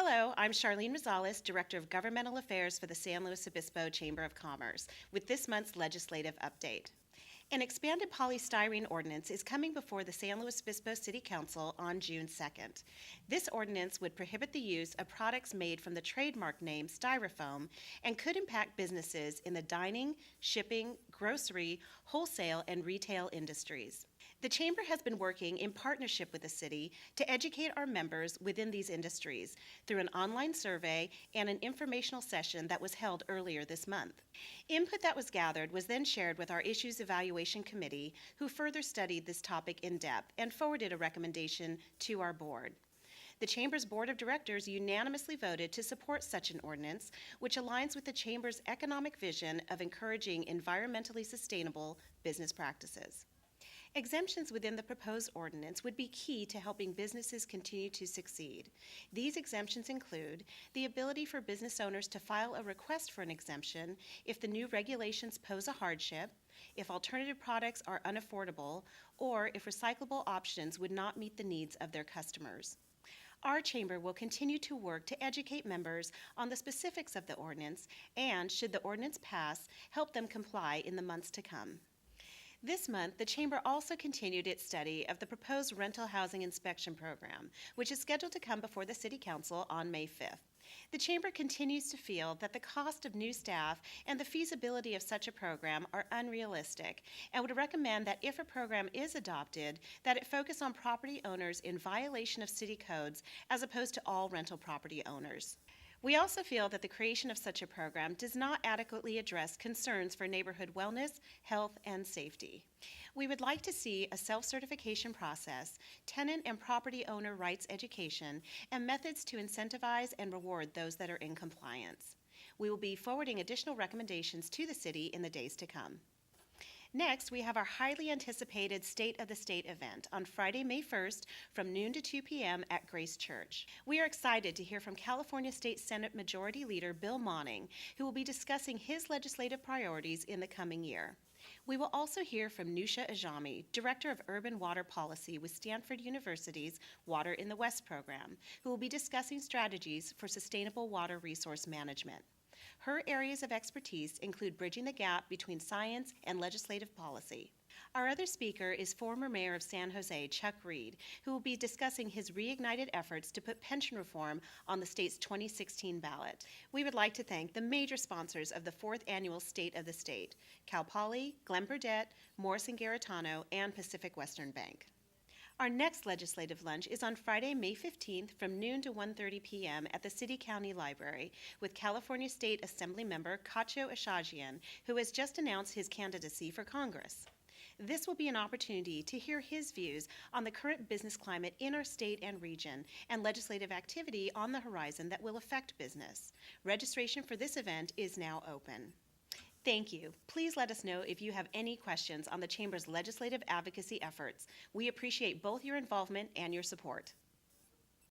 Hello, I'm Charlene Rosales, Director of Governmental Affairs for the San Luis Obispo Chamber of Commerce, with this month's legislative update. An expanded polystyrene ordinance is coming before the San Luis Obispo City Council on June 2nd. This ordinance would prohibit the use of products made from the trademark name Styrofoam and could impact businesses in the dining, shipping, grocery, wholesale, and retail industries. The Chamber has been working in partnership with the City to educate our members within these industries through an online survey and an informational session that was held earlier this month. Input that was gathered was then shared with our Issues Evaluation Committee, who further studied this topic in depth and forwarded a recommendation to our board. The Chamber's Board of Directors unanimously voted to support such an ordinance, which aligns with the Chamber's economic vision of encouraging environmentally sustainable business practices. Exemptions within the proposed ordinance would be key to helping businesses continue to succeed. These exemptions include the ability for business owners to file a request for an exemption if the new regulations pose a hardship, if alternative products are unaffordable, or if recyclable options would not meet the needs of their customers. Our Chamber will continue to work to educate members on the specifics of the ordinance and, should the ordinance pass, help them comply in the months to come. This month, the Chamber also continued its study of the proposed rental housing inspection program, which is scheduled to come before the City Council on May 5th. The Chamber continues to feel that the cost of new staff and the feasibility of such a program are unrealistic and would recommend that if a program is adopted, that it focus on property owners in violation of city codes as opposed to all rental property owners. We also feel that the creation of such a program does not adequately address concerns for neighborhood wellness, health, and safety. We would like to see a self-certification process, tenant and property owner rights education, and methods to incentivize and reward those that are in compliance. We will be forwarding additional recommendations to the City in the days to come. Next, we have our highly anticipated State of the State event on Friday, May 1st from noon to 2 p.m. at Grace Church. We are excited to hear from California State Senate Majority Leader Bill Monning, who will be discussing his legislative priorities in the coming year. We will also hear from Katcho Achadjian, Director of Urban Water Policy with Stanford University's Water in the West program, who will be discussing strategies for sustainable water resource management. Her areas of expertise include bridging the gap between science and legislative policy. Our other speaker is former Mayor of San Jose, Chuck Reed, who will be discussing his reignited efforts to put pension reform on the state's 2016 ballot. We would like to thank the major sponsors of the 4th Annual State of the State: Cal Poly, Glenn Burdett, Morrison Garritano, and Pacific Western Bank. Our next legislative lunch is on Friday, May 15th from noon to 1:30 p.m. at the City County Library with California State Assembly member Katcho Achadjian, who has just announced his candidacy for Congress. This will be an opportunity to hear his views on the current business climate in our state and region and legislative activity on the horizon that will affect business. Registration for this event is now open. Thank you. Please let us know if you have any questions on the Chamber's legislative advocacy efforts. We appreciate both your involvement and your support.